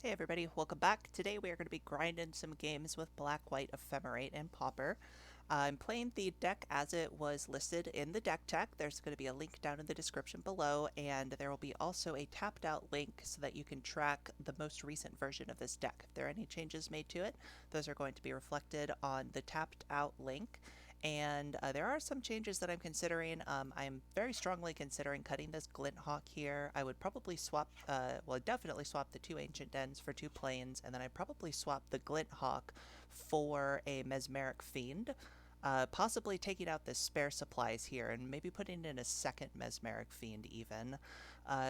Hey everybody, welcome back. Today we are going to be grinding some games with Black, White, Ephemerate, and Pauper. I'm playing the deck as it was listed in the deck tech. There's going to be a link down in the description below, and there will be also a tapped out link so that you can track the most recent version of this deck. If there are any changes made to it, those are going to be reflected on the tapped out link. And there are some changes that I'm considering. I'm very strongly considering cutting this Glint Hawk here. I would probably swap, well, definitely swap the two Ancient Dens for two Plains, and then I'd probably swap the Glint Hawk for a Mesmeric Fiend. Possibly taking out the spare supplies here and maybe putting in a second Mesmeric Fiend even.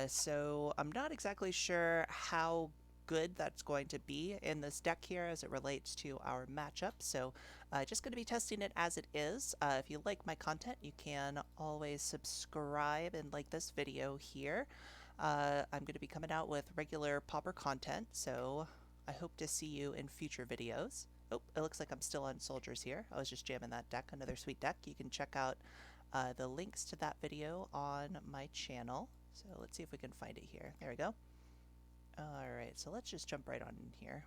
So I'm not exactly sure how good that's going to be in this deck here as it relates to our matchup. So just going to be testing it as it is. If you like my content, you can always subscribe and like this video here. I'm going to be coming out with regular Pauper content, so I hope to see you in future videos. Oh, it looks like I'm still on soldiers here. I was just jamming that deck, another sweet deck. You can check out the links to that video on my channel. So let's see if we can find it here. There we go. Alright, so let's just jump right on in here.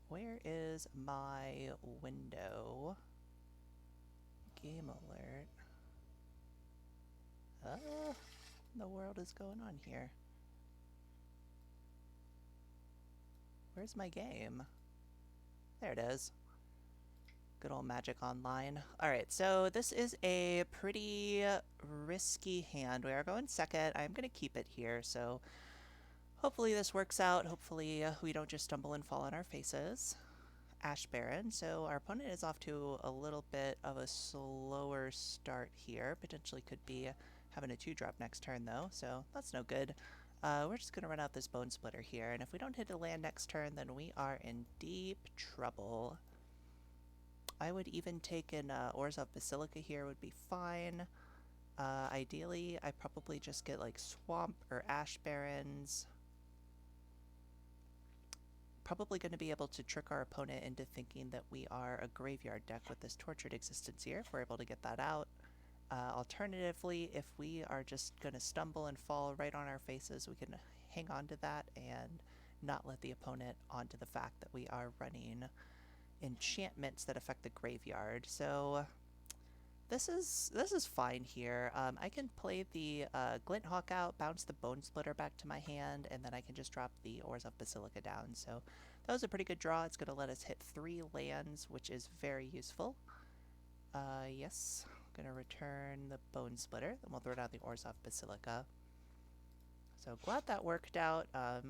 Where is my window? Game alert. What in the world is going on here? Where's my game? There it is. Good old Magic Online. Alright, so this is a pretty risky hand. We are going second. I'm going to keep it here, so hopefully this works out. Hopefully we don't just stumble and fall on our faces. Ash Barrens. So our opponent is off to a little bit of a slower start here. Potentially could be having a 2-drop next turn though, so that's no good. We're just going to run out this Bonesplitter here, and if we don't hit a land next turn, then we are in deep trouble. I would even take an Orzhov Basilica here would be fine. Ideally, I probably just get like Swamp or Ash Barrens. Probably going to be able to trick our opponent into thinking that we are a graveyard deck with this Tortured Existence here, if we're able to get that out. Alternatively, if we are just going to stumble and fall right on our faces, we can hang on to that and not let the opponent onto the fact that we are running enchantments that affect the graveyard. So this is fine here. I can play the Glint Hawk out, bounce the Bonesplitter back to my hand, and then I can just drop the Orzhov Basilica down. So that was a pretty good draw. It's going to let us hit 3 lands, which is very useful. Yes, I'm going to return the Bonesplitter, then we'll throw down the Orzhov Basilica. So glad that worked out.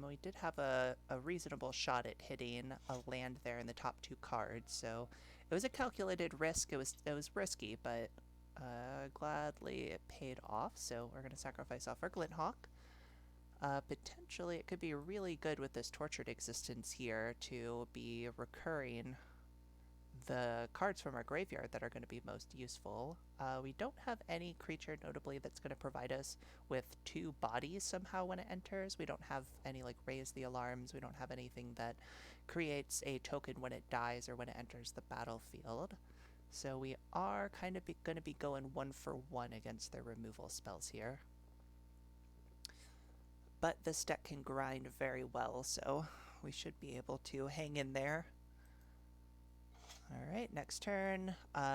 We did have a reasonable shot at hitting a land there in the top 2 cards, so it was a calculated risk. It was risky, but gladly it paid off. So we're going to sacrifice off our Glint Hawk. Potentially it could be really good with this Tortured Existence here to be recurring the cards from our graveyard that are going to be most useful. We don't have any creature notably that's going to provide us with 2 bodies somehow when it enters. We don't have any like Raise the Alarms. We don't have anything that creates a token when it dies or when it enters the battlefield. So we are kind of going to be going 1-for-1 against their removal spells here. But this deck can grind very well, so we should be able to hang in there. Alright, next turn.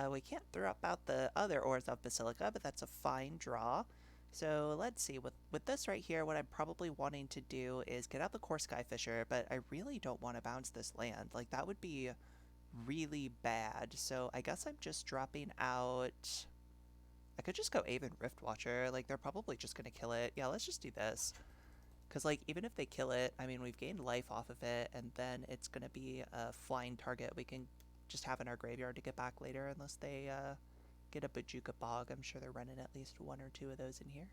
We can't throw out the other Orzhov Basilica, but that's a fine draw. So let's see, with this right here, what I'm probably wanting to do is get out the Kor Skyfisher, but I really don't want to bounce this land. Like, that would be really bad. So I guess I'm just dropping out... I could just go Aven Riftwatcher. Like, they're probably just going to kill it. Yeah, let's just do this. Because, like, even if they kill it, I mean, we've gained life off of it, and then it's going to be a flying target we can just have in our graveyard to get back later, unless they get a Bojuka Bog. I'm sure they're running at least 1 or 2 of those in here.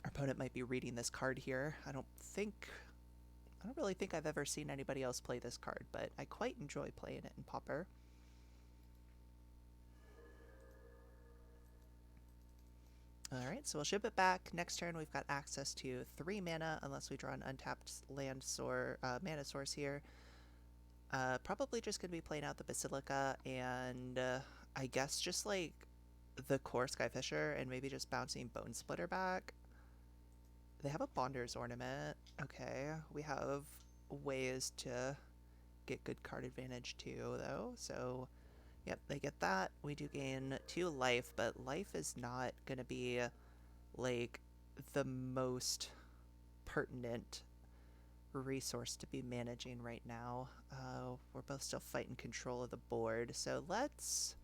Our opponent might be reading this card here. I don't really think I've ever seen anybody else play this card, but I quite enjoy playing it in Pauper. Alright, so we'll ship it back. Next turn we've got access to 3 mana, unless we draw an untapped mana source here. Probably just going to be playing out the Basilica and I guess just like the Kor Skyfisher and maybe just bouncing Bonesplitter back. They have a Bonder's Ornament. Okay, we have ways to get good card advantage too, though. So, yep, they get that. We do gain 2 life, but life is not going to be, like, the most pertinent resource to be managing right now. We're both still fighting control of the board, so let's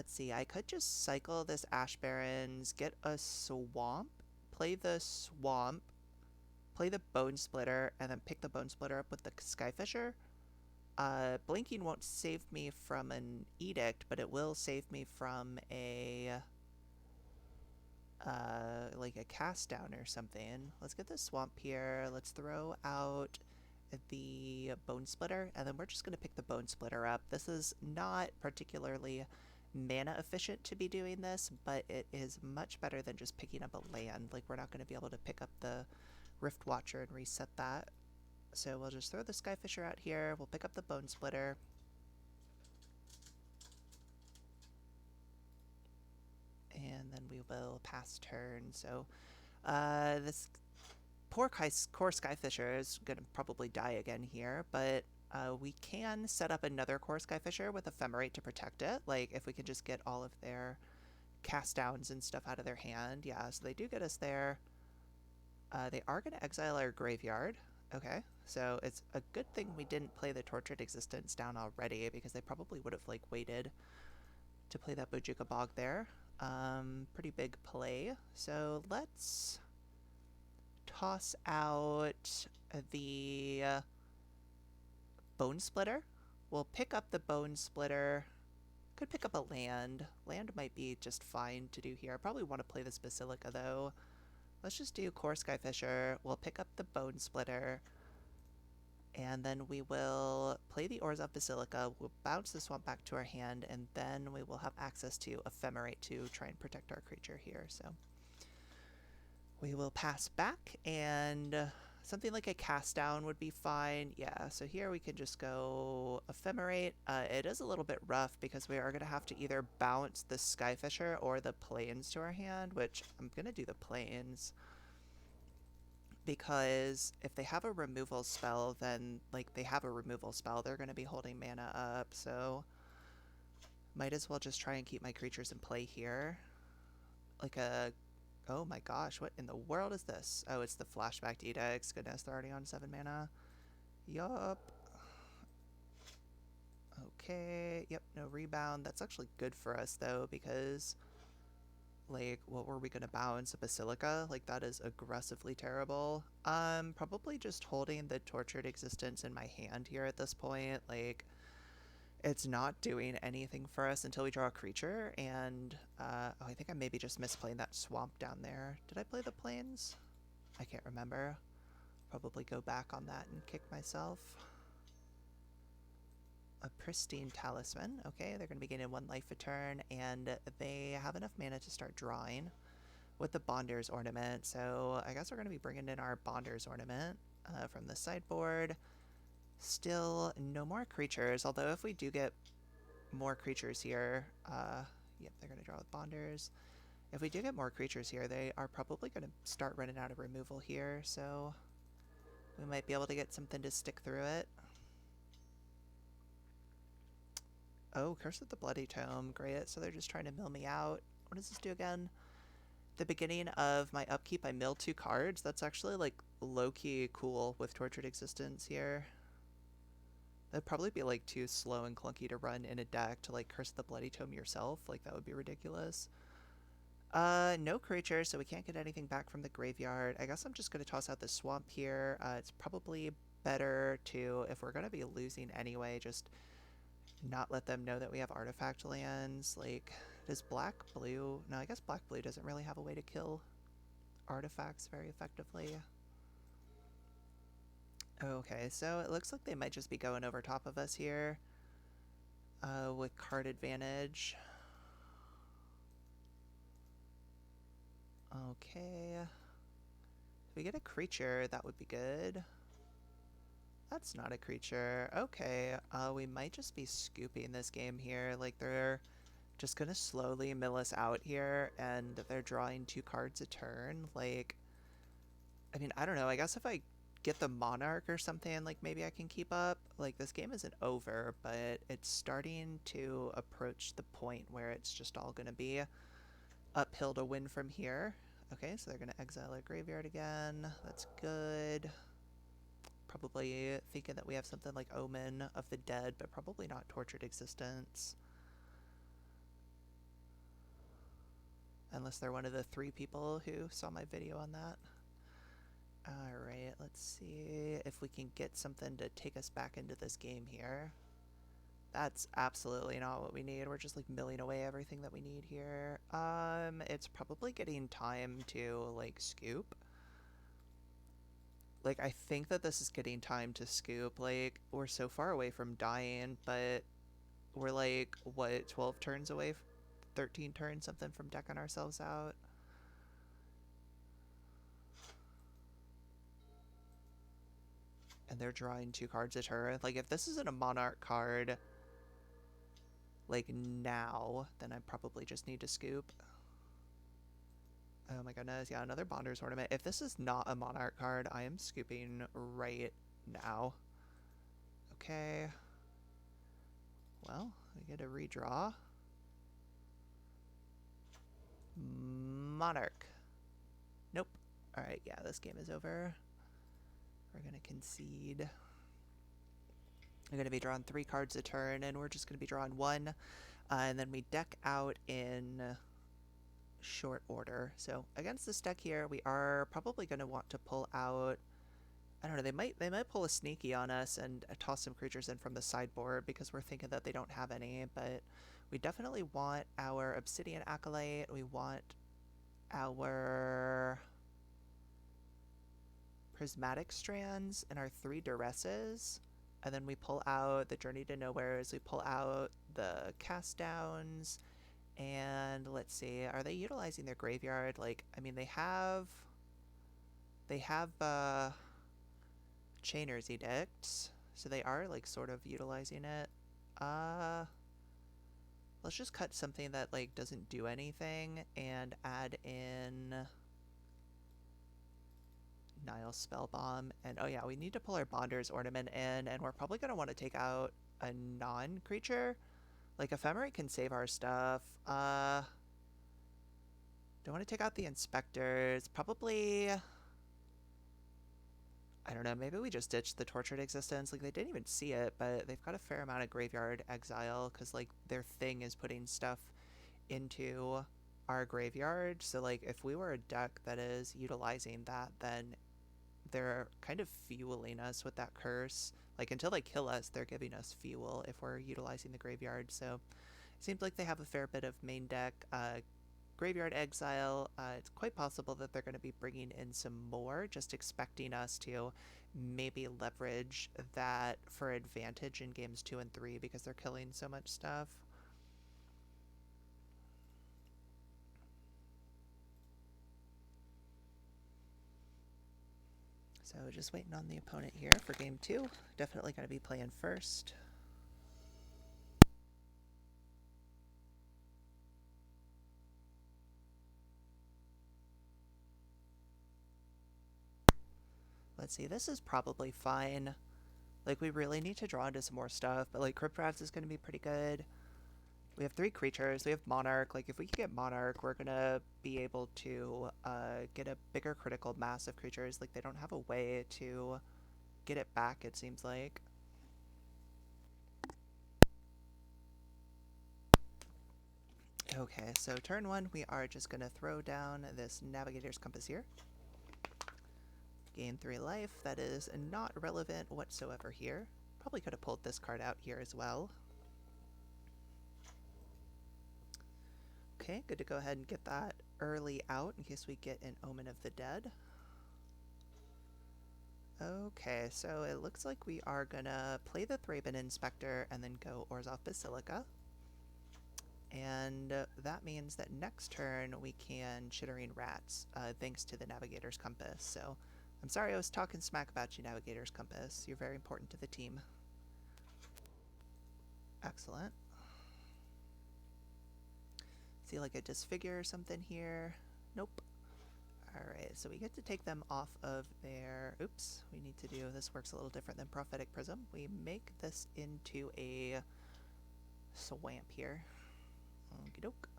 see. I could just cycle this Ash Barrens, get a swamp, play the swamp, play the Bonesplitter, and then pick the Bonesplitter up with the Skyfisher. Blinking won't save me from an Edict, but it will save me from a like a cast down or something. Let's get the swamp here. Let's throw out the Bonesplitter, and then we're just going to pick the Bonesplitter up. This is not particularly mana efficient to be doing this, but it is much better than just picking up a land. Like, we're not going to be able to pick up the Riftwatcher and reset that. So we'll just throw the Skyfisher out here. We'll pick up the Bonesplitter. And then we will pass turn. So this poor Kor Skyfisher is going to probably die again here, but we can set up another Kor Skyfisher with Ephemerate to protect it. Like, if we can just get all of their cast downs and stuff out of their hand. Yeah, so they do get us there. They are going to exile our graveyard. Okay, so it's a good thing we didn't play the Tortured Existence down already, because they probably would have, like, waited to play that Bojuka Bog there. Pretty big play. So let's toss out the Bonesplitter. We'll pick up the Bonesplitter. Could pick up a land. Land might be just fine to do here. I probably want to play this Basilica, though. Let's just do Kor Skyfisher. We'll pick up the Bonesplitter. And then we will play the Orzhov Basilica. We'll bounce the swamp back to our hand, and then we will have access to Ephemerate to try and protect our creature here. So we will pass back, and something like a cast down would be fine. Yeah, so here we can just go Ephemerate. It is a little bit rough because we are going to have to either bounce the Skyfisher or the Plains to our hand, which I'm going to do the Plains. Because if they have a removal spell, then, like, they have a removal spell, they're going to be holding mana up, so might as well just try and keep my creatures in play here. Like a... oh my gosh, what in the world is this? Oh, it's the Flashback Edicts. Goodness, they're already on 7 mana. Yup. Okay, yep, no rebound. That's actually good for us, though, because... like, what were we gonna bounce? A Basilica? Like, that is aggressively terrible. Probably just holding the Tortured Existence in my hand here at this point. Like, it's not doing anything for us until we draw a creature, and, oh, I think I maybe just misplaying that swamp down there. Did I play the Plains? I can't remember. Probably go back on that and kick myself. A Pristine Talisman. Okay, they're going to be gaining 1 life a turn, and they have enough mana to start drawing with the Bonder's Ornament. So I guess we're going to be bringing in our Bonder's Ornament from the sideboard. Still no more creatures, although if we do get more creatures here, yep, they're going to draw with Bonders. If we do get more creatures here, they are probably going to start running out of removal here, so we might be able to get something to stick through it. Oh, Curse of the Bloody Tome. Great. So they're just trying to mill me out. What does this do again? The beginning of my upkeep, I mill 2 cards. That's actually, like, low-key cool with Tortured Existence here. That'd probably be, like, too slow and clunky to run in a deck to, like, Curse the Bloody Tome yourself. Like, that would be ridiculous. No creature, so we can't get anything back from the graveyard. I guess I'm just going to toss out the swamp here. It's probably better to, if we're going to be losing anyway, just not let them know that we have artifact lands. Like, does black-blue... no, I guess black-blue doesn't really have a way to kill artifacts very effectively. Okay, so it looks like they might just be going over top of us here with card advantage. Okay. If we get a creature, that would be good. That's not a creature. Okay, we might just be scooping this game here. Like, they're just gonna slowly mill us out here, and they're drawing 2 cards a turn. Like, I mean, I don't know. I guess if I get the Monarch or something, like, maybe I can keep up. Like, this game isn't over, but it's starting to approach the point where it's just all gonna be uphill to win from here. Okay, so they're gonna exile a graveyard again. That's good. Probably thinking that we have something like Omen of the Dead, but probably not Tortured Existence. Unless they're one of the 3 people who saw my video on that. Alright, let's see if we can get something to take us back into this game here. That's absolutely not what we need. We're just like milling away everything that we need here. It's probably getting time to like scoop. Like, I think that this is getting time to scoop. Like, we're so far away from dying, but we're like, what, 12 turns away? 13 turns, something, from decking ourselves out. And they're drawing 2 cards a turn. Like, if this isn't a Monarch card, like, now, then I probably just need to scoop. Oh my goodness, yeah, another Bonder's Ornament. If this is not a Monarch card, I am scooping right now. Okay. Well, we get a redraw. Monarch. Nope. Alright, yeah, this game is over. We're gonna concede. We're gonna be drawing 3 cards a turn, and we're just gonna be drawing 1. And then we deck out in short order. So against this deck here, we are probably going to want to pull out, I don't know, they might pull a sneaky on us and toss some creatures in from the sideboard because we're thinking that they don't have any, but we definitely want our Obsidian Acolyte, we want our Prismatic Strands and our 3 Duresses, and then we pull out the Journey to Nowheres, we pull out the Cast Downs. And let's see, are they utilizing their graveyard? Like, I mean, they have Chainer's Edict, so they are like sort of utilizing it. Let's just cut something that like doesn't do anything and add in Nihil Spellbomb. And oh yeah, we need to pull our Bonder's Ornament in, and we're probably going to want to take out a non-creature. Like, Ephemerate can save our stuff. Don't want to take out the Inspectors. Probably, I don't know, maybe we just ditched the Tortured Existence. Like, they didn't even see it, but they've got a fair amount of graveyard exile, because, like, their thing is putting stuff into our graveyard. So, like, if we were a deck that is utilizing that, then they're kind of fueling us with that curse. Like, until they kill us, they're giving us fuel if we're utilizing the graveyard. So it seems like they have a fair bit of main deck graveyard exile. It's quite possible that they're going to be bringing in some more, just expecting us to maybe leverage that for advantage in games 2 and 3 because they're killing so much stuff. So just waiting on the opponent here for game 2. Definitely going to be playing first. Let's see, this is probably fine. Like, we really need to draw into some more stuff, but like Crypt Rats is going to be pretty good. We have 3 creatures. We have Monarch. Like, if we can get Monarch, we're going to be able to get a bigger critical mass of creatures. Like, they don't have a way to get it back, it seems like. Okay, so turn 1, we are just going to throw down this Navigator's Compass here. Gain 3 life. That is not relevant whatsoever here. Probably could have pulled this card out here as well. Okay, good to go ahead and get that early out in case we get an Omen of the Dead. Okay, so it looks like we are gonna play the Thraben Inspector and then go Orzhov Basilica. And that means that next turn we can Chittering Rats, thanks to the Navigator's Compass. So I'm sorry I was talking smack about you, Navigator's Compass. You're very important to the team. Excellent. See like a disfigure or something here? Nope. Alright, so we get to take them off of their... Oops, we need to do... This works a little different than Prophetic Prism. We make this into a swamp here. Okie doke.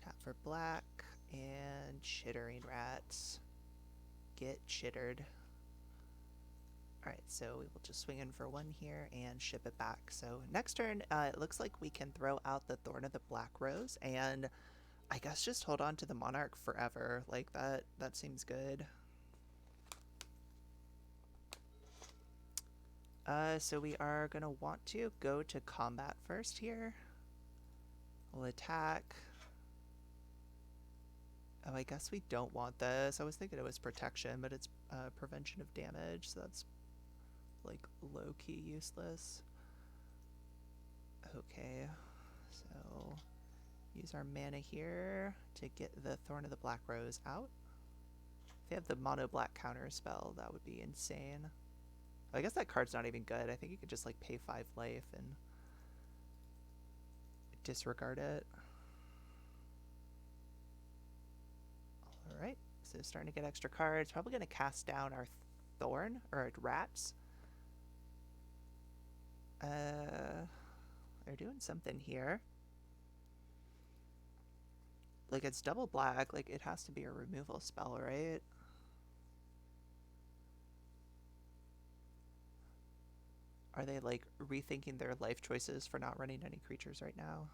Tap for black and Chittering Rats. Get chittered. Alright, so we will just swing in for one here and ship it back. So next turn, it looks like we can throw out the Thorn of the Black Rose and I guess just hold on to the Monarch forever. Like that seems good. So we are gonna want to go to combat first here. We'll attack. Oh, I guess we don't want this. I was thinking it was protection, but it's prevention of damage, so that's like low-key useless. Okay, so use our mana here to get the Thorn of the Black Rose out. If they have the mono black counter spell, that would be insane. I guess that card's not even good. I think you could just like pay 5 life and disregard it. Alright, so starting to get extra cards. Probably going to cast down our Thorn, or our Rats. They're doing something here. Like, it's double black, like, it has to be a removal spell, right? Are they, like, rethinking their life choices for not running any creatures right now?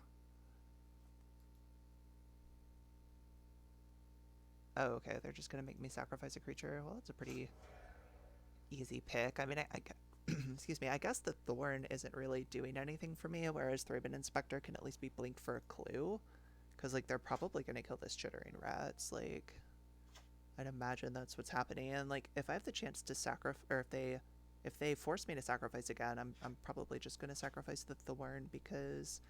Oh, okay, they're just gonna make me sacrifice a creature. Well, that's a pretty easy pick. I mean, excuse me, I guess the Thorn isn't really doing anything for me, whereas Thraben Inspector can at least be blinked for a clue. Because, like, they're probably gonna kill this Chittering Rats, like... I'd imagine that's what's happening, and, like, if I have the chance to sacrifice, or if they force me to sacrifice again, I'm probably just gonna sacrifice the Thorn, because,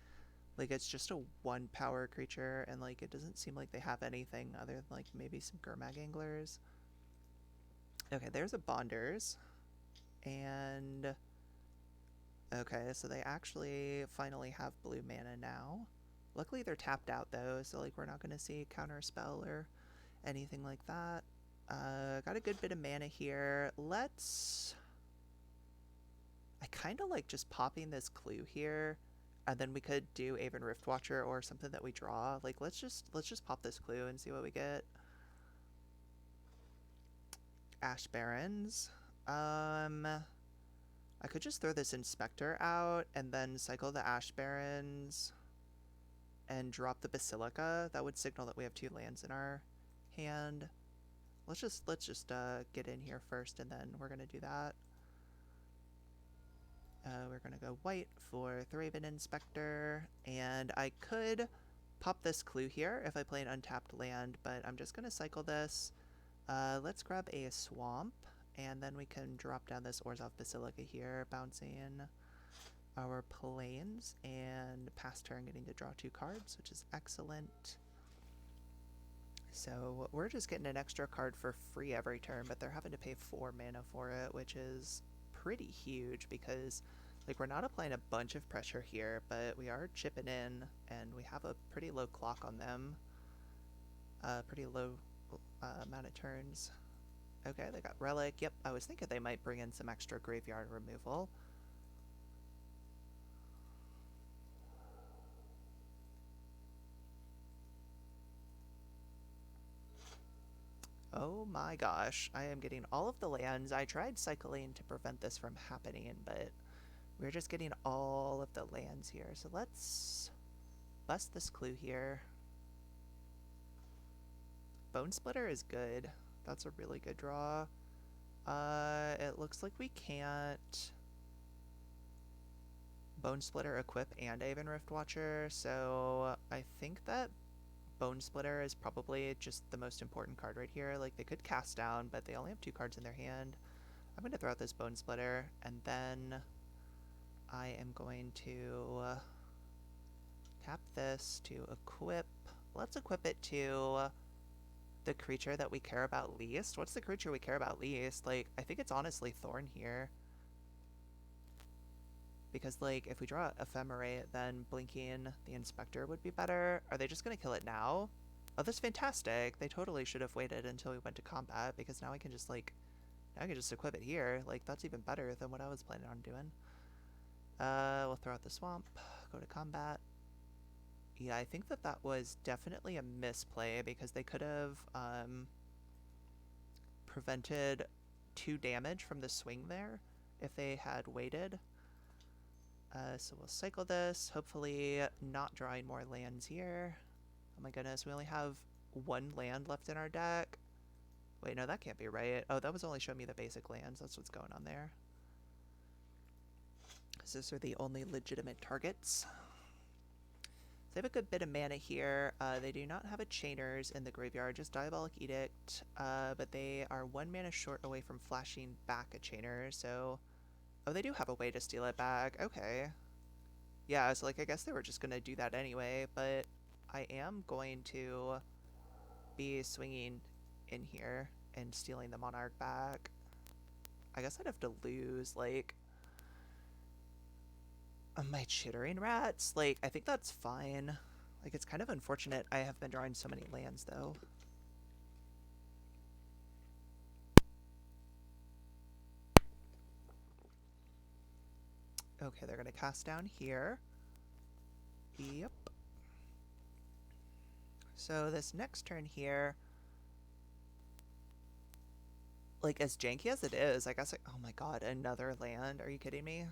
like, it's just a 1 power creature, and, like, it doesn't seem like they have anything other than, like, maybe some Gurmag Anglers. Okay, there's a Bonders, and... Okay, so they actually finally have blue mana now. Luckily they're tapped out though, so like we're not going to see a counter spell or anything like that. Got a good bit of mana here. Let's... I kind of like just popping this clue here, and then we could do Aven Riftwatcher or something that we draw. Like let's just pop this clue and see what we get. Ash Barrens. I could just throw this Inspector out and then cycle the Ash Barrens and drop the Basilica. That would signal that we have 2 lands in our hand. Let's just get in here first, and then we're gonna do that. We're gonna go white for Thraben Inspector, and I could pop this clue here if I play an untapped land, but I'm just gonna cycle this. Let's grab a swamp, and then we can drop down this Orzhov Basilica here, bouncing our planes, and pass turn getting to draw 2 cards, which is excellent. So we're just getting an extra card for free every turn, but they're having to pay 4 mana for it, which is pretty huge because like we're not applying a bunch of pressure here, but we are chipping in, and we have a pretty low clock on them. Pretty low amount of turns. Okay, they got Relic. Yep, I was thinking they might bring in some extra graveyard removal. Oh my gosh, I am getting all of the lands. I tried cycling to prevent this from happening, but we're just getting all of the lands here. So let's bust this clue here. Bonesplitter is good. That's a really good draw. It looks like we can't Bonesplitter equip and Aven Riftwatcher, so I think that Bonesplitter is probably just the most important card right here. Like, they could cast down, but they only have 2 cards in their hand. I'm going to throw out this Bonesplitter, and then I am going to tap this to equip. Let's equip it to the creature that we care about least. What's the creature we care about least? Like, I think it's honestly Thorn here. Because, like, if we draw Ephemerate, then blinking the Inspector would be better. Are they just going to kill it now? Oh, that's fantastic. They totally should have waited until we went to combat, because now I can just, like, now I can just equip it here. Like, that's even better than what I was planning on doing. We'll throw out the swamp, go to combat. Yeah, I think that that was definitely a misplay, because they could have prevented 2 damage from the swing there if they had waited. So we'll cycle this, hopefully not drawing more lands here. Oh my goodness, we only have 1 land left in our deck. Wait, no, that can't be right. Oh, that was only showing me the basic lands. That's what's going on there. So those are the only legitimate targets. So they have a good bit of mana here. They do not have a Chainers in the graveyard, just Diabolic Edict, but they are 1 mana short away from flashing back a Chainer, so... Oh, they do have a way to steal it back. Okay. Yeah, so, like, I guess they were just going to do that anyway, but I am going to be swinging in here and stealing the Monarch back. I guess I'd have to lose, like... my Chittering Rats. Like, I think that's fine. Like, it's kind of unfortunate I have been drawing so many lands, though. Okay, they're going to cast down here. Yep. So this next turn here, like, as janky as it is, I guess, oh my god, another land? Are you kidding me?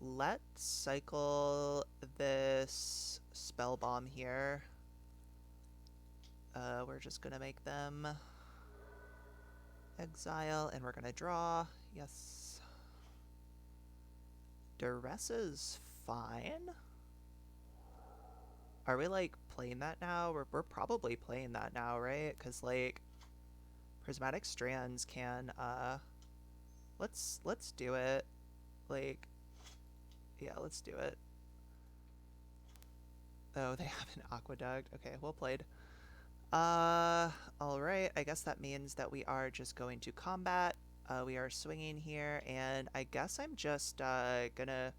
Let's cycle this Spellbomb here. We're just gonna make them exile, and we're gonna draw. Yes. Duress is fine. Are we, like, playing that now? We're probably playing that now, right? Because, like, Prismatic Strands can, let's do it. Like, yeah, let's do it. Oh, they have an Aqueduct. Okay, well played. Alright, I guess that means that we are just going to combat. We are swinging here, and I guess I'm just, gonna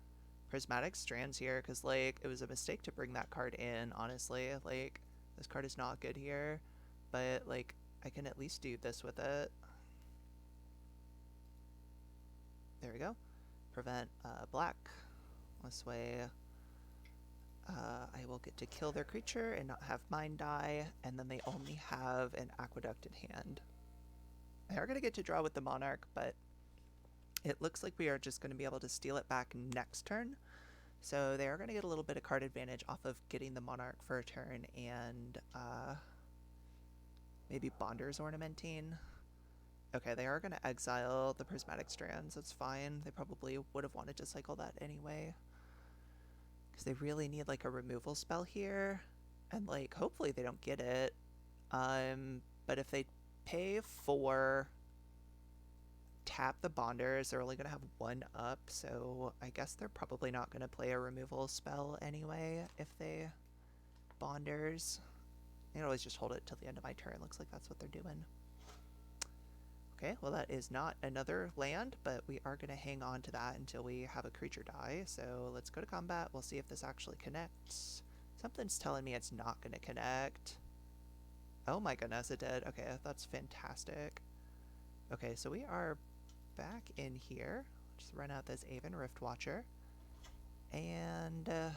Prismatic Strands here, because, like, it was a mistake to bring that card in, honestly. Like, this card is not good here, but, like, I can at least do this with it. There we go. Prevent, black. This way, I will get to kill their creature and not have mine die, and then they only have an Aqueduct in hand. They are going to get to draw with the Monarch, but it looks like we are just going to be able to steal it back next turn. So they are going to get a little bit of card advantage off of getting the Monarch for a turn and maybe Bonder's Ornamenting. Okay, they are going to exile the Prismatic Strands. That's fine. They probably would have wanted to cycle that anyway. Because they really need, like, a removal spell here. And, like, hopefully they don't get it. But if they pay 4, tap the Bonders, they're only going to have 1 up. So I guess they're probably not going to play a removal spell anyway if they Bonders. I can always just hold it till the end of my turn. Looks like that's what they're doing. Okay, well that is not another land, but we are going to hang on to that until we have a creature die. So let's go to combat. We'll see if this actually connects. Something's telling me it's not going to connect. Oh my goodness, it did. Okay, that's fantastic. Okay, so we are back in here. Just run out this Aven Riftwatcher. And I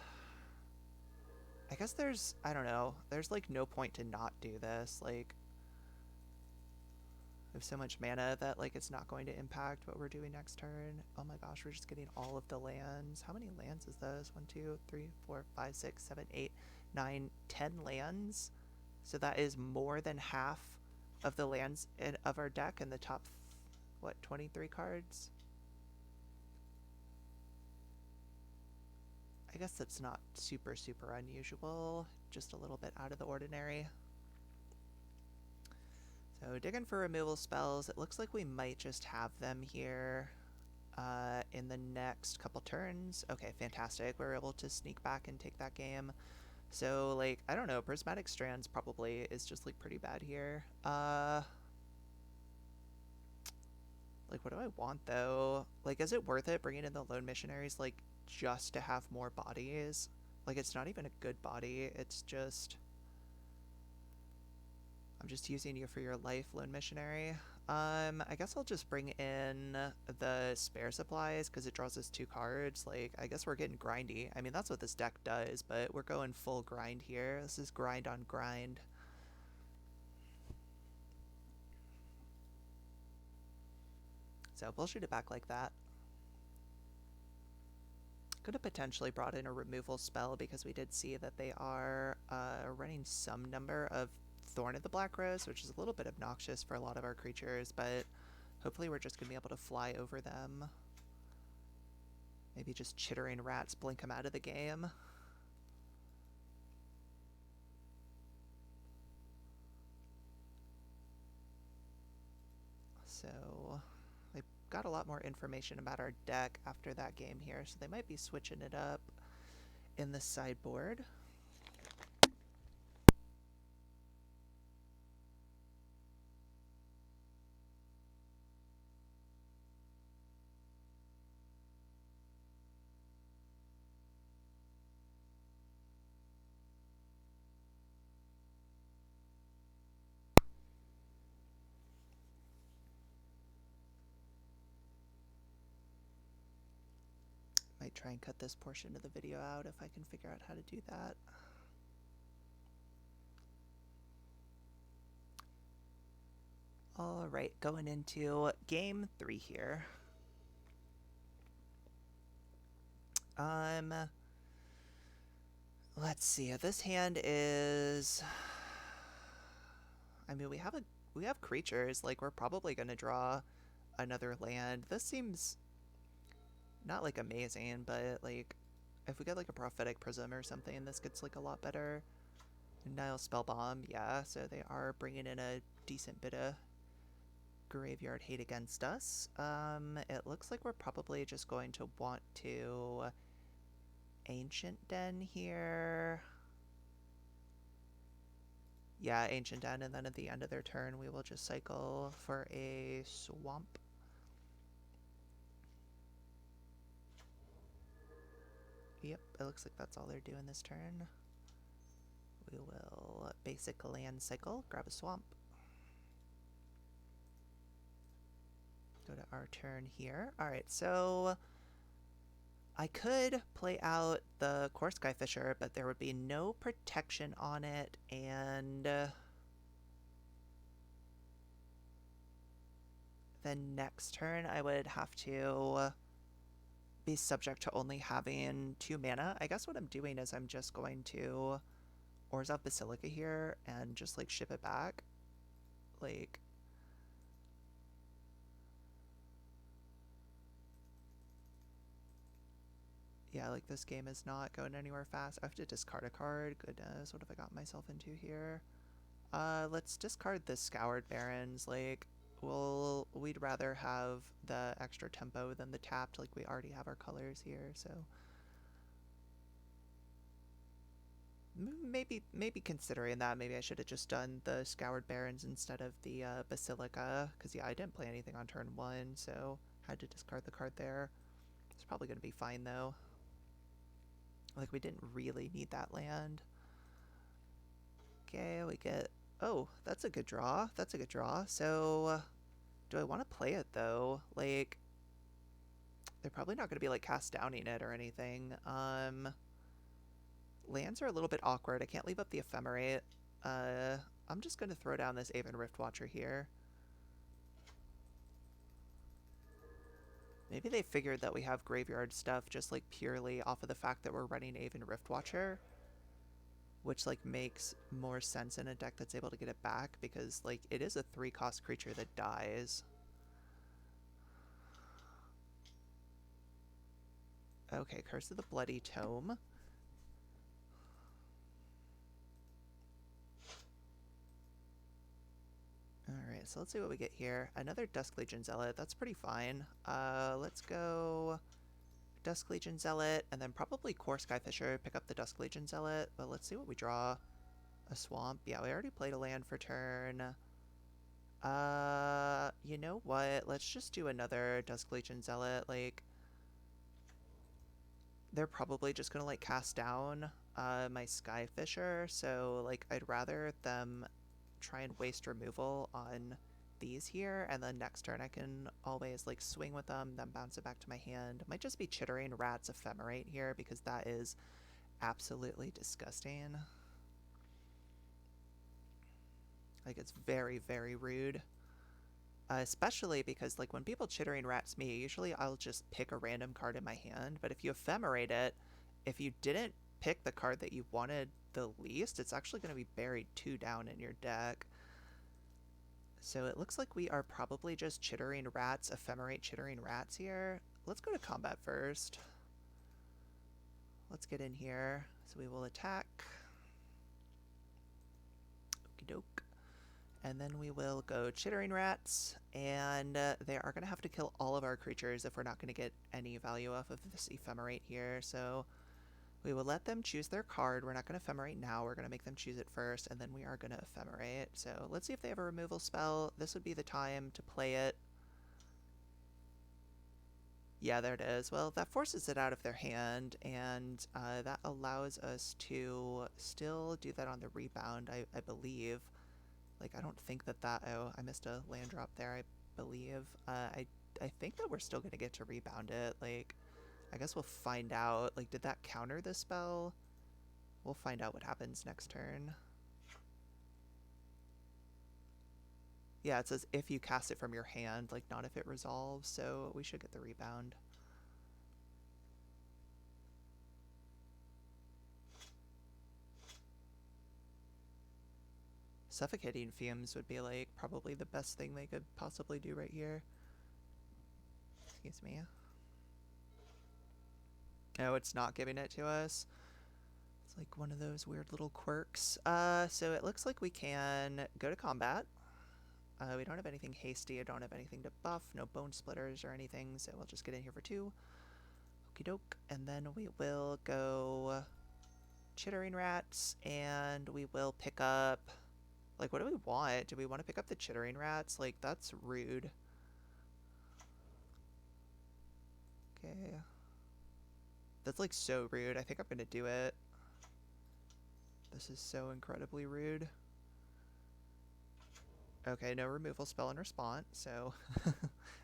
guess there's, I don't know, there's like no point to not do this. Like, we have so much mana that, like, it's not going to impact what we're doing next turn. Oh my gosh, we're just getting all of the lands. How many lands is this? 1, 2, 3, 4, 5, 6, 7, 8, 9, 10 lands. So that is more than half of the lands of our deck in the top, what, 23 cards? I guess that's not super, super unusual. Just a little bit out of the ordinary. So digging for removal spells, it looks like we might just have them here in the next couple turns. Okay, fantastic. We're able to sneak back and take that game. So, like, I don't know, Prismatic Strands probably is just, like, pretty bad here. Like, what do I want, though? Like, is it worth it bringing in the Lone Missionaries, like, just to have more bodies? Like, it's not even a good body. It's just... I'm just using you for your life, Lone Missionary. I guess I'll just bring in the spare supplies because it draws us 2 cards. Like, I guess we're getting grindy. I mean, that's what this deck does, but we're going full grind here. This is grind on grind. So we'll shoot it back like that. Could have potentially brought in a removal spell because we did see that they are running some number of Thorn of the Black Rose, which is a little bit obnoxious for a lot of our creatures, but hopefully we're just going to be able to fly over them. Maybe just Chittering Rats blink them out of the game. So they got a lot more information about our deck after that game here, so they might be switching it up in the sideboard. Might try and cut this portion of the video out if I can figure out how to do that. Alright, going into game 3 here. Let's see. This hand is... I mean, we have creatures. Like, we're probably going to draw another land. This seems not, like, amazing, but, like, if we get, like, a Prophetic Prism or something, this gets, like, a lot better. Nihil Spellbomb, yeah, so they are bringing in a decent bit of graveyard hate against us. It looks like we're probably just going to want to Ancient Den here. Yeah, Ancient Den, and then at the end of their turn we will just cycle for a swamp. Yep, it looks like that's all they're doing this turn. We will basic land cycle, grab a swamp. Go to our turn here. Alright, so I could play out the Kor Skyfisher, but there would be no protection on it, and then next turn I would have to be subject to only having 2 mana. I guess what I'm doing is I'm just going to Orzhov Basilica here and just, like, ship it back. Like... yeah, like, this game is not going anywhere fast. I have to discard a card. Goodness, what have I got myself into here? Let's discard the Scoured Barrens. Like, we'd rather have the extra tempo than the tapped. Like, we already have our colors here, so... maybe considering that, maybe I should have just done the Scoured Barrens instead of the Basilica, because, yeah, I didn't play anything on turn 1, so had to discard the card there. It's probably going to be fine, though. Like, we didn't really need that land. Okay, we get... oh, that's a good draw. That's a good draw. So, do I want to play it, though? Like, they're probably not going to be, like, cast downing it or anything. Lands are a little bit awkward. I can't leave up the Ephemerate. I'm just going to throw down this Aven Riftwatcher here. Maybe they figured that we have graveyard stuff just, like, purely off of the fact that we're running Aven Riftwatcher, which, like, makes more sense in a deck that's able to get it back, because, like, it is a 3-cost creature that dies. Okay, Curse of the Bloody Tome. Alright, so let's see what we get here. Another Dusk Legion Zealot. That's pretty fine. Let's go Dusk Legion Zealot, and then probably Kor Skyfisher, pick up the Dusk Legion Zealot. But let's see what we draw. A swamp. Yeah, we already played a land for turn You know what? Let's just do another Dusk Legion Zealot. Like, they're probably just gonna like cast down my Skyfisher, so like I'd rather them try and waste removal on these here, and then next turn I can always like swing with them, then bounce it back to my hand. It might just be Chittering Rats Ephemerate here because that is absolutely disgusting. Like, it's very, very rude. Especially because, like, when people Chittering Rats me, usually I'll just pick a random card in my hand, but if you Ephemerate it, if you didn't pick the card that you wanted the least, it's actually going to be buried 2 down in your deck. So it looks like we are probably just Chittering Rats, Ephemerate Chittering Rats here. Let's go to combat first. Let's get in here. So we will attack. Okie doke. And then we will go Chittering Rats, and they are going to have to kill all of our creatures if we're not going to get any value off of this Ephemerate here. So we will let them choose their card. We're not going to Ephemerate now. We're going to make them choose it first, and then we are going to Ephemerate. So let's see if they have a removal spell. This would be the time to play it. Yeah, there it is. Well, that forces it out of their hand, and that allows us to still do that on the rebound, I believe. Like, I don't think that oh, I missed a land drop there, I believe. I think that we're still going to get to rebound it. Like, I guess we'll find out. Like, did that counter the spell? We'll find out what happens next turn. Yeah, it says if you cast it from your hand, like, not if it resolves, so we should get the rebound. Suffocating Fumes would be, like, probably the best thing they could possibly do right here. Excuse me. Oh, it's not giving it to us. It's like one of those weird little quirks. So it looks like we can go to combat. We don't have anything hasty. I don't have anything to buff. No Bonesplitters or anything, so we'll just get in here for 2. Okie doke. And then we will go Chittering Rats, and we will pick up... Like, what do we want? Do we want to pick up the Chittering Rats? Like, that's rude. Okay. That's, like, so rude. I think I'm gonna do it. This is so incredibly rude. Okay, no removal spell in response, so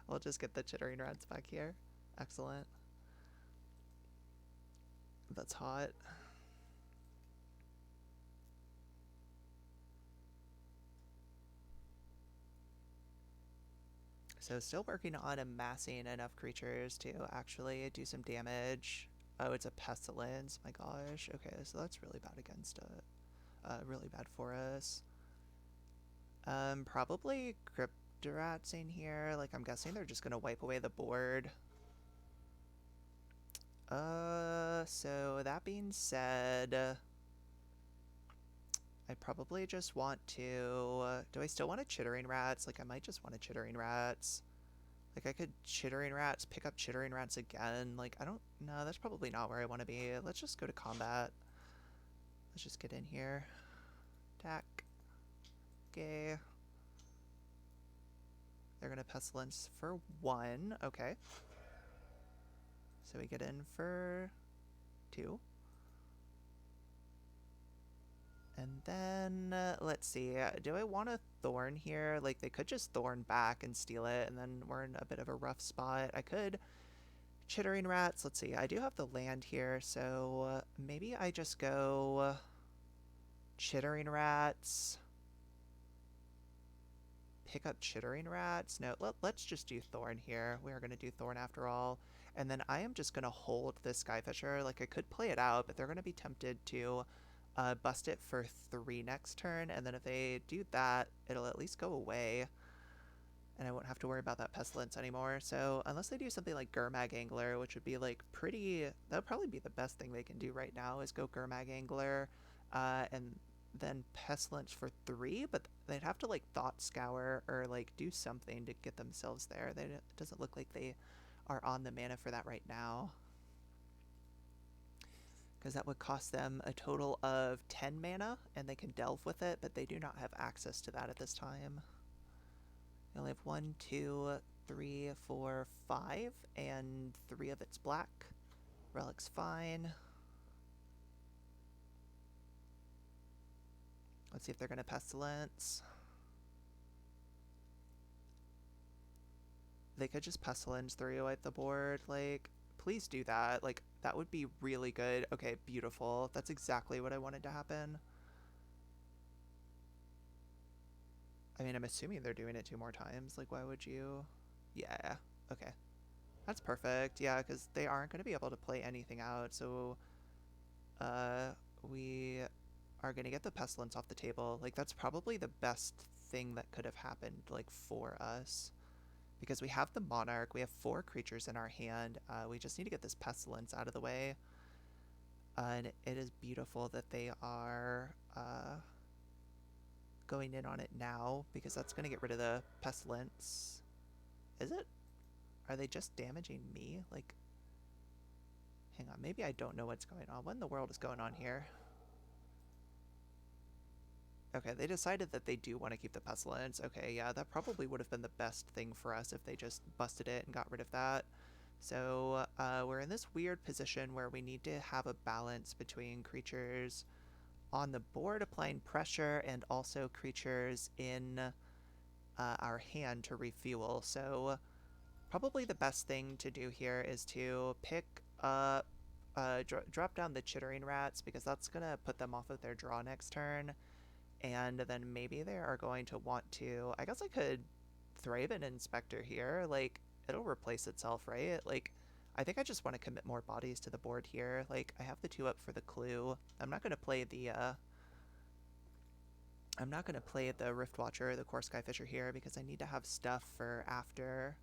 we'll just get the Chittering Rats back here. Excellent. That's hot. So still working on amassing enough creatures to actually do some damage. Oh, it's a Pestilence. My gosh. Okay, so that's really bad against it. Really bad for us. Probably Crypt Rats in here. Like, I'm guessing they're just gonna wipe away the board. So that being said, I probably just want to... do I still want a Chittering Rats? Like, I might just want a Chittering Rats. Like, I could Chittering Rats, pick up Chittering Rats again. Like, I don't... No, that's probably not where I want to be. Let's just go to combat. Let's just get in here. Attack. Okay. They're going to Pestilence for 1. Okay. So we get in for 2. And then, let's see, do I want a Thorn here? Like, they could just Thorn back and steal it, and then we're in a bit of a rough spot. I could Chittering Rats. Let's see, I do have the land here, so maybe I just go Chittering Rats. Pick up Chittering Rats. No, let's just do Thorn here. We are going to do Thorn after all. And then I am just going to hold this Skyfisher. Like, I could play it out, but they're going to be tempted to... bust it for 3 next turn, and then if they do that, it'll at least go away, and I won't have to worry about that Pestilence anymore. So unless they do something like Gurmag Angler, which would be like pretty... that would probably be the best thing they can do right now, is go Gurmag Angler, and then Pestilence for 3, but they'd have to like Thought Scour or like do something to get themselves there. It doesn't look like they are on the mana for that right now, because that would cost them a total of 10 mana, and they can delve with it, but they do not have access to that at this time. We only have 1, 2, 3, 4, 5, and 3 of it's black. Relic's fine. Let's see if they're going to Pestilence. They could just Pestilence 3-0 the board. Like, please do that. Like, that would be really good. Okay, beautiful. That's exactly what I wanted to happen. I mean, I'm assuming they're doing it 2 more times. Like, why would you? Yeah, okay. That's perfect. Yeah, because they aren't going to be able to play anything out. So, we are going to get the Pestilence off the table. Like, that's probably the best thing that could have happened, like, for us. Because we have the Monarch, we have 4 creatures in our hand. We just need to get this Pestilence out of the way. And it is beautiful that they are going in on it now, because that's going to get rid of the Pestilence. Is it? Are they just damaging me? Like, hang on, maybe I don't know what's going on. What in the world is going on here? Okay, they decided that they do want to keep the Pestilence. Okay, yeah, that probably would have been the best thing for us if they just busted it and got rid of that. So we're in this weird position where we need to have a balance between creatures on the board applying pressure and also creatures in our hand to refuel. So probably the best thing to do here is to pick up, drop down the Chittering Rats, because that's going to put them off of their draw next turn. And then maybe they are going to want to, I guess I could Thraben Inspector here. Like, it'll replace itself, right? Like, I think I just want to commit more bodies to the board here. Like, I have the 2 up for the clue. I'm not going to play the, Riftwatcher, the Kor Skyfisher here, because I need to have stuff for after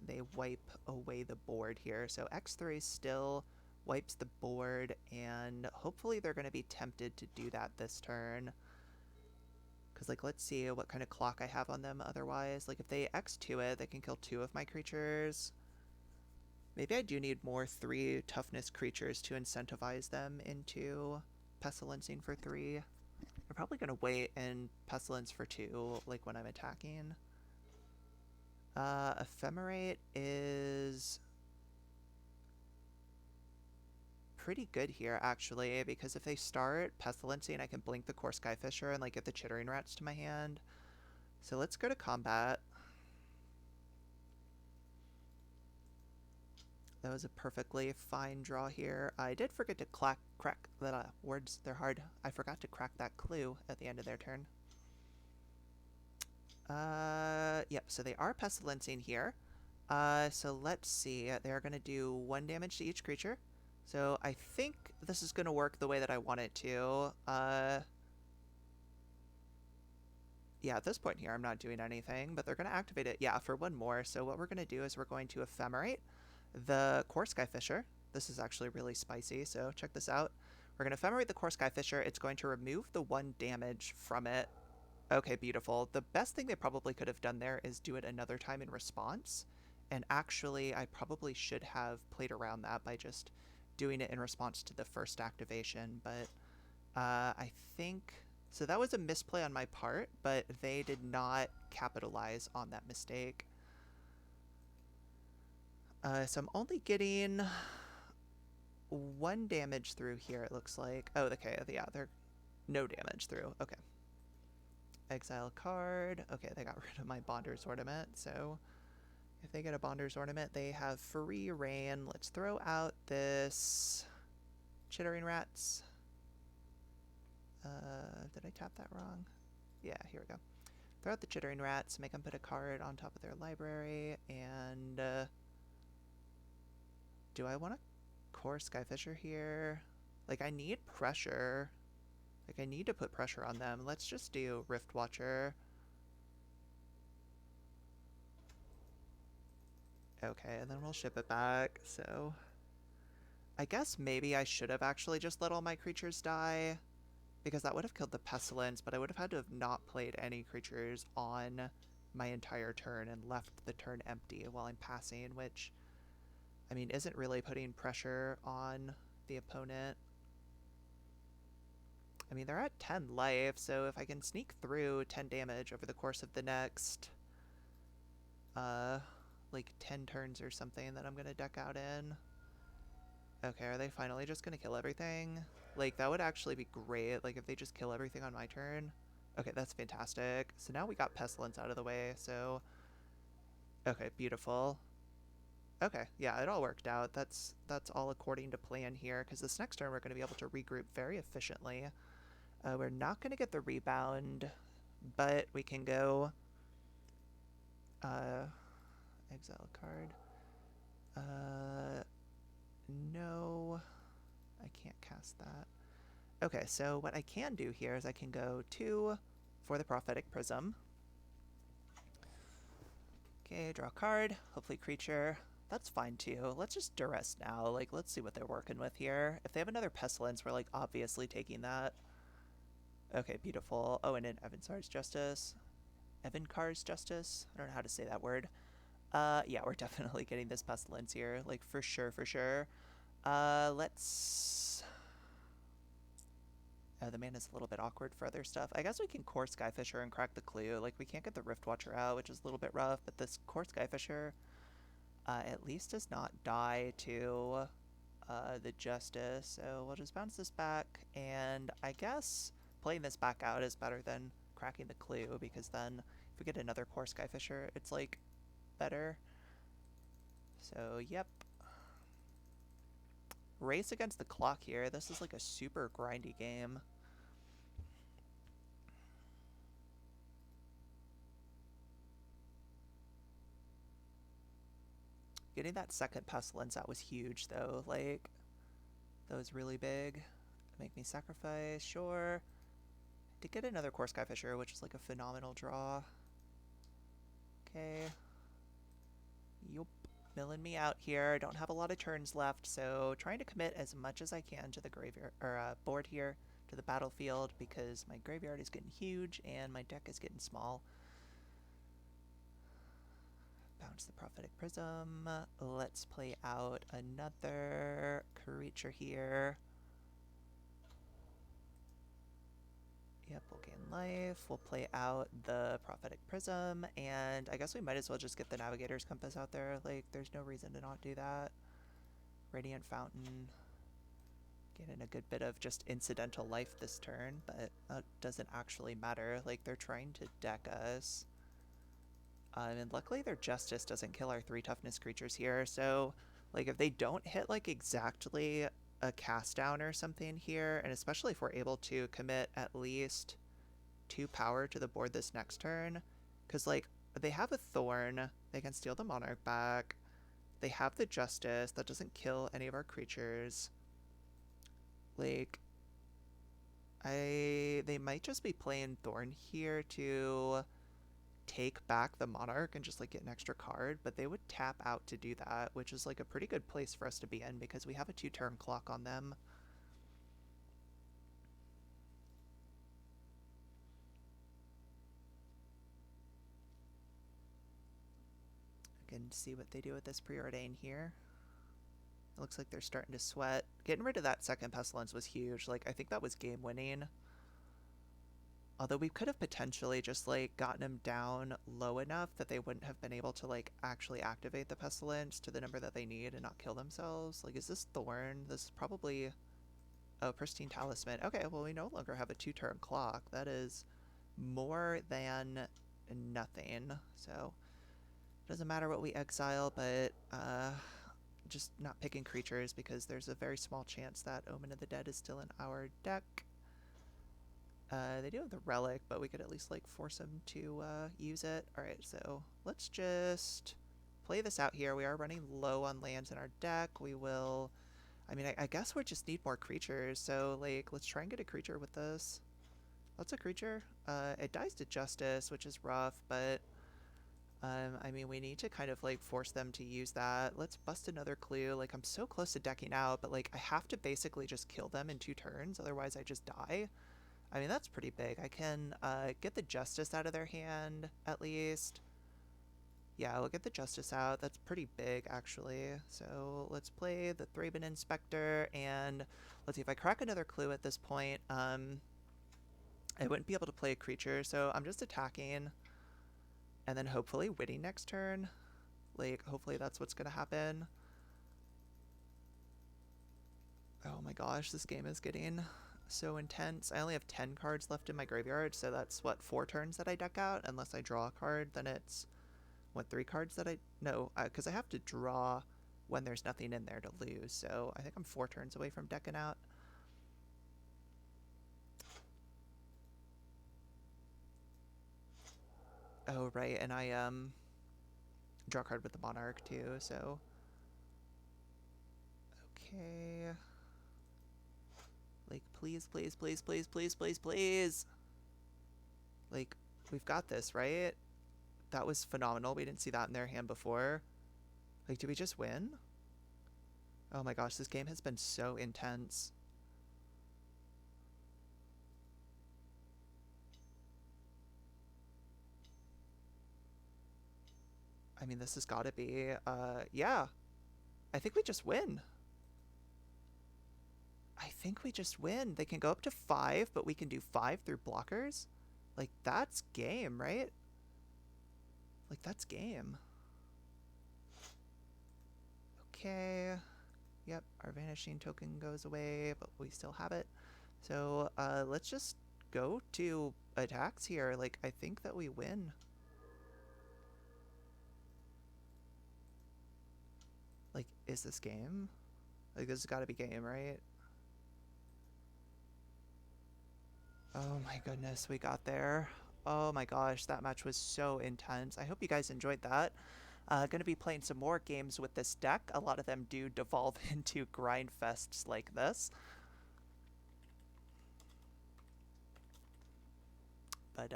they wipe away the board here. So X3 still wipes the board, and hopefully they're going to be tempted to do that this turn. Because, like, let's see what kind of clock I have on them otherwise. Like, if they X2 it, they can kill 2 of my creatures. Maybe I do need more 3 toughness creatures to incentivize them into Pestilencing for 3. I'm probably going to wait and Pestilence for 2, like, when I'm attacking. Ephemerate is pretty good here, actually, because if they start Pestilencing, I can blink the Kor Skyfisher and, like, get the Chittering Rats to my hand. So let's go to combat. That was a perfectly fine draw here. I did forget to crack the words, they're hard. I forgot to crack that clue at the end of their turn. Yep, so they are Pestilencing here. So let's see. They're going to do 1 damage to each creature. So I think this is going to work the way that I want it to. Yeah, at this point here, I'm not doing anything, but they're going to activate it, yeah, for 1 more. So what we're going to do is we're going to Ephemerate the Kor Skyfisher. This is actually really spicy, so check this out. We're going to Ephemerate the Kor Skyfisher. It's going to remove the 1 damage from it. Okay, beautiful. The best thing they probably could have done there is do it another time in response. And actually, I probably should have played around that by just doing it in response to the first activation. But I think... So that was a misplay on my part, but they did not capitalize on that mistake. So I'm only getting 1 damage through here, it looks like. Oh, okay, yeah, they're no damage through. Okay. Exile a card. Okay, they got rid of my Bonder's Ornament, so if they get a Bonder's Ornament, they have free reign. Let's throw out this Chittering Rats. Did I tap that wrong? Yeah, here we go. Throw out the Chittering Rats, make them put a card on top of their library, and do I want a Kor Skyfisher here? Like, I need pressure. Like, I need to put pressure on them. Let's just do Riftwatcher. Okay, and then we'll ship it back, so... I guess maybe I should have actually just let all my creatures die, because that would have killed the Pestilence, but I would have had to have not played any creatures on my entire turn and left the turn empty while I'm passing, which, I mean, isn't really putting pressure on the opponent. I mean, they're at 10 life, so if I can sneak through 10 damage over the course of the next like 10 turns or something that I'm gonna deck out in. Okay, are they finally just gonna kill everything? Like, that would actually be great, like, if they just kill everything on my turn. Okay, that's fantastic. So now we got Pestilence out of the way, so... Okay, beautiful. Okay, yeah, it all worked out. That's all according to plan here, because this next turn we're going to be able to regroup very efficiently. We're not going to get the rebound, but we can go... exile a card. No, I can't cast that. Okay, so what I can do here is I can go 2 for the Prophetic Prism. Okay, draw a card, hopefully creature. That's fine too. Let's just Duress now. Like, let's see what they're working with here. If they have another Pestilence, we're like obviously taking that. Okay, beautiful. Oh, and an Evancar's Justice. Evancar's Justice? I don't know how to say that word. Yeah, we're definitely getting this Pestilence here. Like, for sure, for sure. Let's... Oh, the mana is a little bit awkward for other stuff. I guess we can Kor Skyfisher and crack the clue. Like, we can't get the Riftwatcher out, which is a little bit rough, but this Kor Skyfisher at least does not die to the Justice. So we'll just bounce this back, and I guess playing this back out is better than cracking the clue, because then if we get another Kor Skyfisher, it's like better. So, yep. Race against the clock here. This is like a super grindy game. Getting that second Pestilence out was huge, though. Like, that was really big. Make me sacrifice, sure. To get another Kor Skyfisher, which is like a phenomenal draw. Okay. Yup. Milling me out here. I don't have a lot of turns left, so trying to commit as much as I can to the graveyard or board here, to the battlefield, because my graveyard is getting huge and my deck is getting small. Bounce the Prophetic Prism. Let's play out another creature here. Yep, we'll gain life. We'll play out the Prophetic Prism, and I guess we might as well just get the Navigator's Compass out there. Like, there's no reason to not do that. Radiant Fountain. Getting a good bit of just incidental life this turn, but that doesn't actually matter. Like, they're trying to deck us. And luckily their Justice doesn't kill our 3 toughness creatures here, so, like, if they don't hit, like, exactly a cast down or something here, and especially if we're able to commit at least 2 power to the board this next turn, because, like, they have a Thorn, they can steal the Monarch back, they have the Justice, that doesn't kill any of our creatures. Like, they might just be playing Thorn here to take back the Monarch and just like get an extra card, but they would tap out to do that, which is like a pretty good place for us to be in because we have a 2-turn clock on them. Again, see what they do with this preordain here. It looks like they're starting to sweat. Getting rid of that second Pestilence was huge. Like, I think that was game winning. Although we could have potentially just, like, gotten them down low enough that they wouldn't have been able to, like, actually activate the Pestilence to the number that they need and not kill themselves. Like, is this Thorn? This is probably... Oh, Pristine Talisman. Okay, well, we no longer have a 2-turn clock. That is more than nothing. So, doesn't matter what we exile, but, just not picking creatures because there's a very small chance that Omen of the Dead is still in our deck. They do have the Relic, but we could at least, like, force them to use it. Alright, so let's just play this out here. We are running low on lands in our deck. We will... I mean, I guess we just need more creatures, so, like, let's try and get a creature with this. What's a creature? It dies to Justice, which is rough, but... I mean, we need to kind of, like, force them to use that. Let's bust another clue. Like, I'm so close to decking out, but, like, I have to basically just kill them in 2 turns, otherwise I just die. I mean, that's pretty big. I can get the Justice out of their hand, at least. Yeah, we'll get the Justice out. That's pretty big, actually. So let's play the Thraben Inspector, and let's see, if I crack another clue at this point, I wouldn't be able to play a creature, so I'm just attacking. and then hopefully winning next turn. Like, hopefully that's what's gonna happen. Oh my gosh, this game is getting so intense. I only have 10 cards left in my graveyard, so that's, what, 4 turns that I deck out? Unless I draw a card, then it's, what, 3 cards that I... No, because I have to draw when there's nothing in there to lose, so I think I'm 4 turns away from decking out. Oh, right, and I, draw a card with the Monarch, too, so... Okay... Like, please, please, please, please, please, please, please! Like, we've got this, right? That was phenomenal. We didn't see that in their hand before. Like, did we just win? Oh my gosh, this game has been so intense. I mean, this has got to be, yeah. I think we just win. I think we just win. They can go up to 5, but we can do 5 through blockers. Like, that's game, right? Like, that's game. Okay. Yep, our vanishing token goes away, but we still have it. So, let's just go to attacks here. Like, I think that we win. Like, is this game? Like, this has got to be game, right? Oh my goodness, we got there. Oh my gosh, that match was so intense. I hope you guys enjoyed that. Going to be playing some more games with this deck. A lot of them do devolve into grind fests like this. But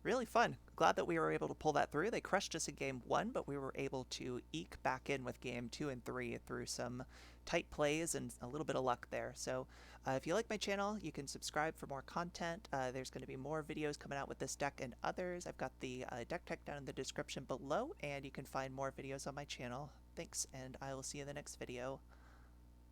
really fun. Glad that we were able to pull that through. They crushed us in game 1, but we were able to eke back in with game 2 and 3 through some tight plays and a little bit of luck there. So if you like my channel, you can subscribe for more content. There's going to be more videos coming out with this deck and others. I've got the deck tech down in the description below, and you can find more videos on my channel. Thanks, and I will see you in the next video.